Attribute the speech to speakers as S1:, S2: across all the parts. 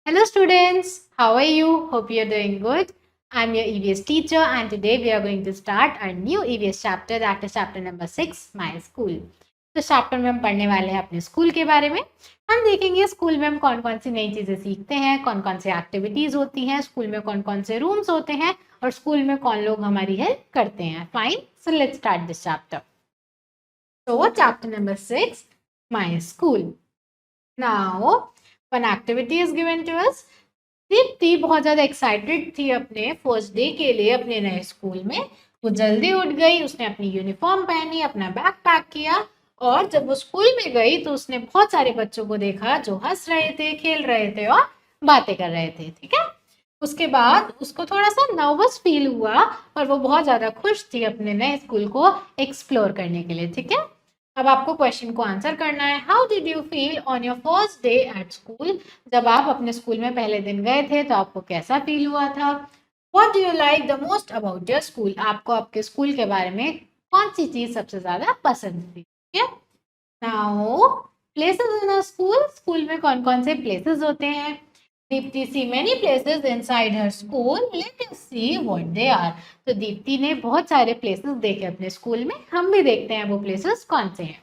S1: Hello students, how are you? Hope you are doing good. I'm your EVS teacher and today we are going to start our new EVS chapter, that is chapter number 6, My School. तो chapter में हम पढ़ने वाले हैं अपने school के बारे में। हम देखेंगे स्कूल में हम कौन कौन सी नई चीज़ें सीखते हैं, कौन कौन सी एक्टिविटीज़ होती हैं, स्कूल में कौन कौन से रूम्स होते हैं और स्कूल में कौन लोग हमारी हेल्प करते हैं। Fine, so let's start this chapter. So chapter number 6, My School. Now one activity is given to us. Deepti बहुत ज़्यादा एक्साइटेड थी अपने फर्स्ट डे के लिए अपने नए स्कूल में। वो जल्दी उठ गई, उसने अपनी यूनिफॉर्म पहनी, अपना बैग पैक किया और जब वो स्कूल में गई तो उसने बहुत सारे बच्चों को देखा जो हंस रहे थे, खेल रहे थे और बातें कर रहे थे। ठीक है, उसके बाद उसको थोड़ा सा नर्वस फील हुआ और वो बहुत ज़्यादा खुश थी अपने नए स्कूल को एक्सप्लोर करने के लिए। ठीक है, अब आपको क्वेश्चन को आंसर करना है। How did you feel on your first day at school? जब आप अपने स्कूल में पहले दिन गए थे तो आपको कैसा फील हुआ था? What do you like the most about your school? आपको आपके स्कूल के बारे में कौन सी चीज सबसे ज्यादा पसंद थी? ठीक है, now places in a school. School में कौन कौन से प्लेसेस होते हैं? Deepti see many places inside her school, let us see what they are. तो दीप्ति ने बहुत सारे प्लेसेस देखे अपने स्कूल में, हम भी देखते हैं वो प्लेसेस कौन से हैं।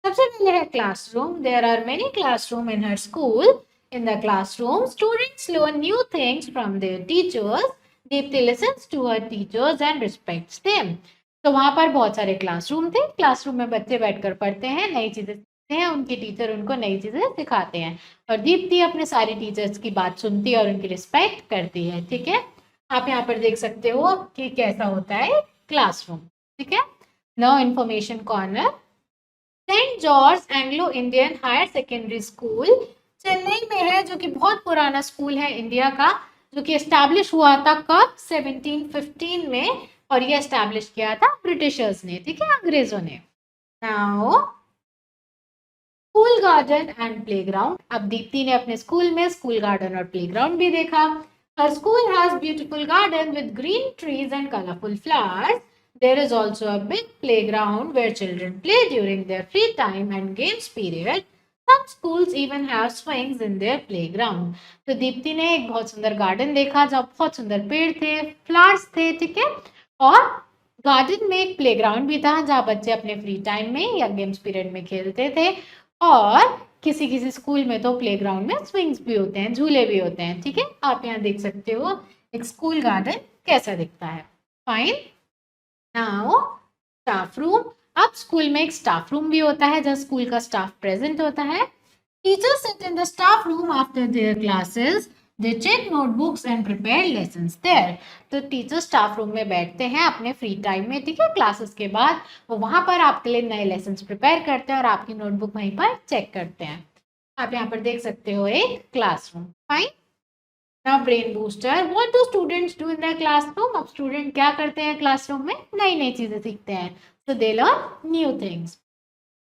S1: सबसे पहले है classroom. There are many classroom in her school. In the classroom students learn new things from their teachers. Deepti listens to her teachers and respects them. तो वहां पर बहुत सारे क्लासरूम थे। क्लासरूम में बच्चे बैठकर पढ़ते हैं, नई चीजें सीखते हैं, उनके टीचर उनको नई चीजें सिखाते हैं और दीप्ति अपने सारे टीचर्स की बात सुनती है और उनकी रिस्पेक्ट करती है। ठीक है, आप यहाँ पर देख सकते हो कि कैसा होता है क्लासरूम। ठीक है, now information corner. Saint George Anglo Indian higher secondary school Chennai में है, जो कि बहुत पुराना स्कूल है इंडिया का, जो कि एस्टैब्लिश हुआ था कब? 1715 में, और ये एस्टैब्लिश किया था ब्रिटिशर्स ने। ठीक है, अंग्रेजों ने। Now school garden and playground. अब दीप्ति ने अपने स्कूल में स्कूल गार्डन और प्लेग्राउंड भी देखा। Her school has beautiful garden with green trees and colorful flowers. There is also a big playground where children play during their free time and games period. Some schools even have swings in their playground. तो दीप्ति ने एक बहुत सुंदर garden देखा जहाँ बहुत सुंदर पेड़ थे, फ्लावर्स थे। ठीक है, और गार्डन में एक प्लेग्राउंड भी था जहाँ बच्चे अपने फ्री टाइम में या गेम्स पीरियड में खेलते थे, और किसी किसी स्कूल में तो प्लेग्राउंड में स्विंग्स भी होते हैं, झूले भी होते हैं। ठीक है, आप यहाँ देख सकते हो एक स्कूल गार्डन कैसा दिखता है। Fine, now staff room. अब स्कूल में एक स्टाफ रूम भी होता है जहाँ स्कूल का स्टाफ प्रेजेंट होता है। Teachers sit in the staff room after their classes. They check notebooks and prepare lessons there. तो टीचर स्टाफ रूम में बैठते हैं अपने फ्री टाइम में। ठीक है, क्लासेस के बाद वो वहां पर आपके लिए नए लेसन्स प्रिपेयर करते हैं और आपकी नोटबुक वहीं पर चेक करते हैं। आप यहाँ पर देख सकते हो एक classroom. Fine, now brain booster. What do students do in the classroom? अब स्टूडेंट क्या करते हैं क्लासरूम में? नई नई चीजें सीखते हैं, so they learn new things.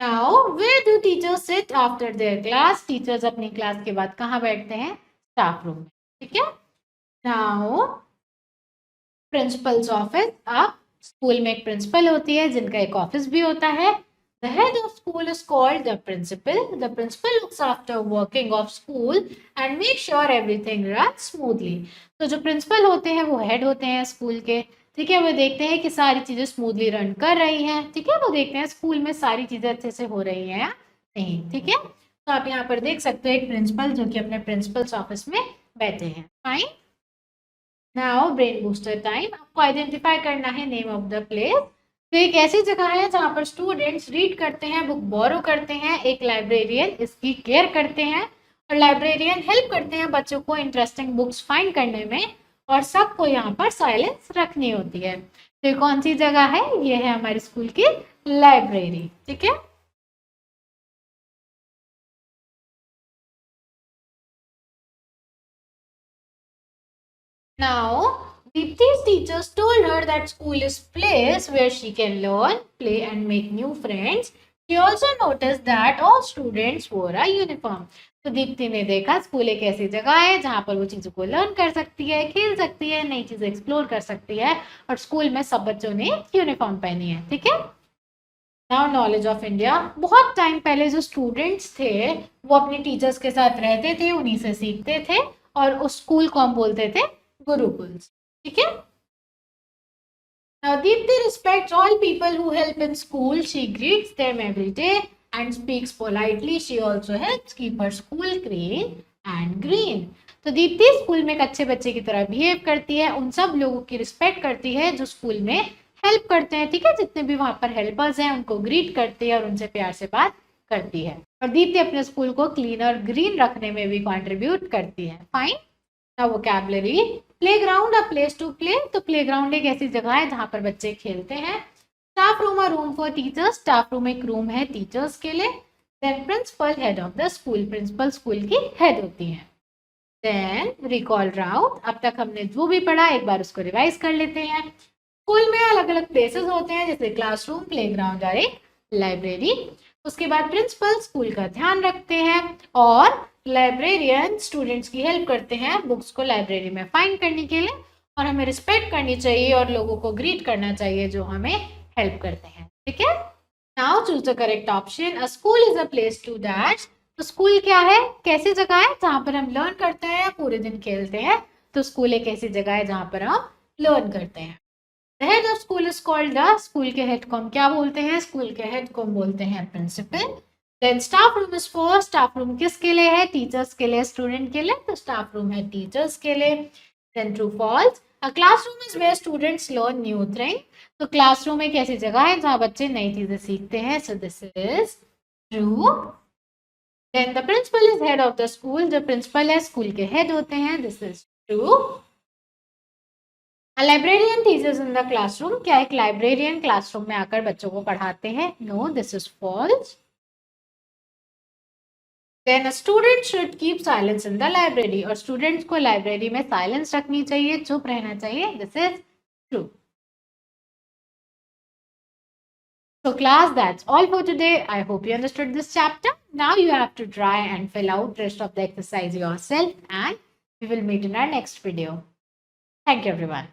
S1: Now where do teachers sit after their class? Teachers अपनी क्लास के बाद कहाँ बैठते हैं? स्टाफ रूम में। ठीक है, नाउ प्रिंसिपल्स ऑफिस। आप स्कूल में एक प्रिंसिपल होती है जिनका एक ऑफिस भी होता है। The head of school is called the principal. The principal looks after working of school and makes sure everything runs smoothly. तो जो प्रिंसिपल होते हैं वो हेड होते हैं स्कूल के। ठीक है, वो देखते हैं कि सारी चीजें स्मूथली रन कर रही हैं। ठीक है, वो देखते हैं स्कूल में सारी चीजें अच्छे से हो रही हैं या नहीं। ठीक है, तो आप यहाँ पर देख सकते हो एक प्रिंसिपल जो कि अपने प्रिंसिपल्स ऑफिस में बैठे हैं। Fine, now brain booster time. आपको आइडेंटिफाई करना है नेम ऑफ द प्लेस। तो एक ऐसी जगह है जहाँ पर स्टूडेंट्स रीड करते हैं, बुक बोरो करते हैं, एक लाइब्रेरियन इसकी केयर करते हैं और लाइब्रेरियन हेल्प करते हैं बच्चों को इंटरेस्टिंग बुक्स फाइंड करने में, और सबको यहाँ पर साइलेंस रखनी होती है। तो ये कौन सी जगह है? ये है हमारे स्कूल की लाइब्रेरी। ठीक है, now Deepti's teachers told her that school is a place where she can learn, play and make new friends. She also noticed that all students wore a uniform. तो दीप्ति ने देखा स्कूल एक ऐसी जगह है जहाँ पर वो चीज़ों को लर्न कर सकती है, खेल सकती है, नई चीज़ें एक्सप्लोर कर सकती है, और स्कूल में सब बच्चों ने यूनिफॉर्म पहनी है। ठीक है, नाउ नॉलेज ऑफ इंडिया। बहुत टाइम पहले जो स्टूडेंट्स थे वो अपने टीचर्स के साथ रहते थे, उन्हीं से सीखते थे और उस स्कूल को हम बोलते थे गुरुकुल। ठीक है। Now Deepti respects all people who help in school. She greets them every day and speaks politely. She also helps keep her school clean and green. तो दीप्ति स्कूल में एक अच्छे बच्चे की तरह बिहेव करती है, उन सब लोगों की रिस्पेक्ट करती है जो स्कूल में हेल्प करते हैं। ठीक है, जितने भी वहां पर हेल्पर्स हैं उनको ग्रीट करती है और उनसे प्यार से बात करती है। और दीप्ति अपने स्कूल को क्लीन और ग्रीन रखने में भी कंट्रीब्यूट करती है। Fine. Now vocabulary. Playground a place to play. तो प्लेग्राउंड एक ऐसी जगह है जहां पर बच्चे खेलते हैं। Staff room a room for teachers. Staff room एक रूम है टीचर्स के लिए। Then principal head of the school. Principal school की हेड होती है। Then recall route. अब तक हमने जो भी पढ़ा एक बार उसको रिवाइज कर लेते हैं। स्कूल में अलग अलग प्लेसेस होते हैं जैसे क्लासरूम, प्लेग्राउंड और एक लाइब्रेरी। उसके बाद प्रिंसिपल स्कूल का ध्यान रखते हैं और लाइब्रेरियन स्टूडेंट्स की हेल्प करते हैं बुक्स को लाइब्रेरी में फाइंड करने के लिए। और हमें रिस्पेक्ट करनी चाहिए और लोगों को ग्रीट करना चाहिए जो हमें हेल्प करते हैं। ठीक है। Now choose the correct option. A school is a place to dash. तो स्कूल क्या है, कैसी जगह है जहां पर हम लर्न करते हैं या पूरे दिन खेलते हैं। तो स्कूल एक ऐसी जगह है जहां पर हम लर्न करते हैं। The head of school is called the। School के हेड को हम क्या बोलते हैं, स्कूल के हेड को हम बोलते हैं principal. Then staff room is for. Staff room किसके लिए है, टीचर्स के लिए, स्टूडेंट के लिए। तो स्टाफ रूम है टीचर्स के लिए। Then true false. A classroom is where students learn new thing. तो क्लासरूम एक ऐसी जगह है जहां बच्चे नई चीजें सीखते हैं। So this is true. Then the principal is head of the school. जो प्रिंसिपल है स्कूल के हेड होते हैं। This is true. A librarian teaches in the classroom। क्या एक लाइब्रेरियन क्लासरूम में आकर बच्चों को पढ़ाते हैं। No, this is false. Then a student should keep silence in the library। और स्टूडेंट्स को लाइब्रेरी में साइलेंस रखनी चाहिए, चुप रहना चाहिए। This is true. So class, that's all for today. I hope you understood this chapter. Now you have to try and fill out the rest of the exercise yourself and we will meet in our next video. Thank you everyone.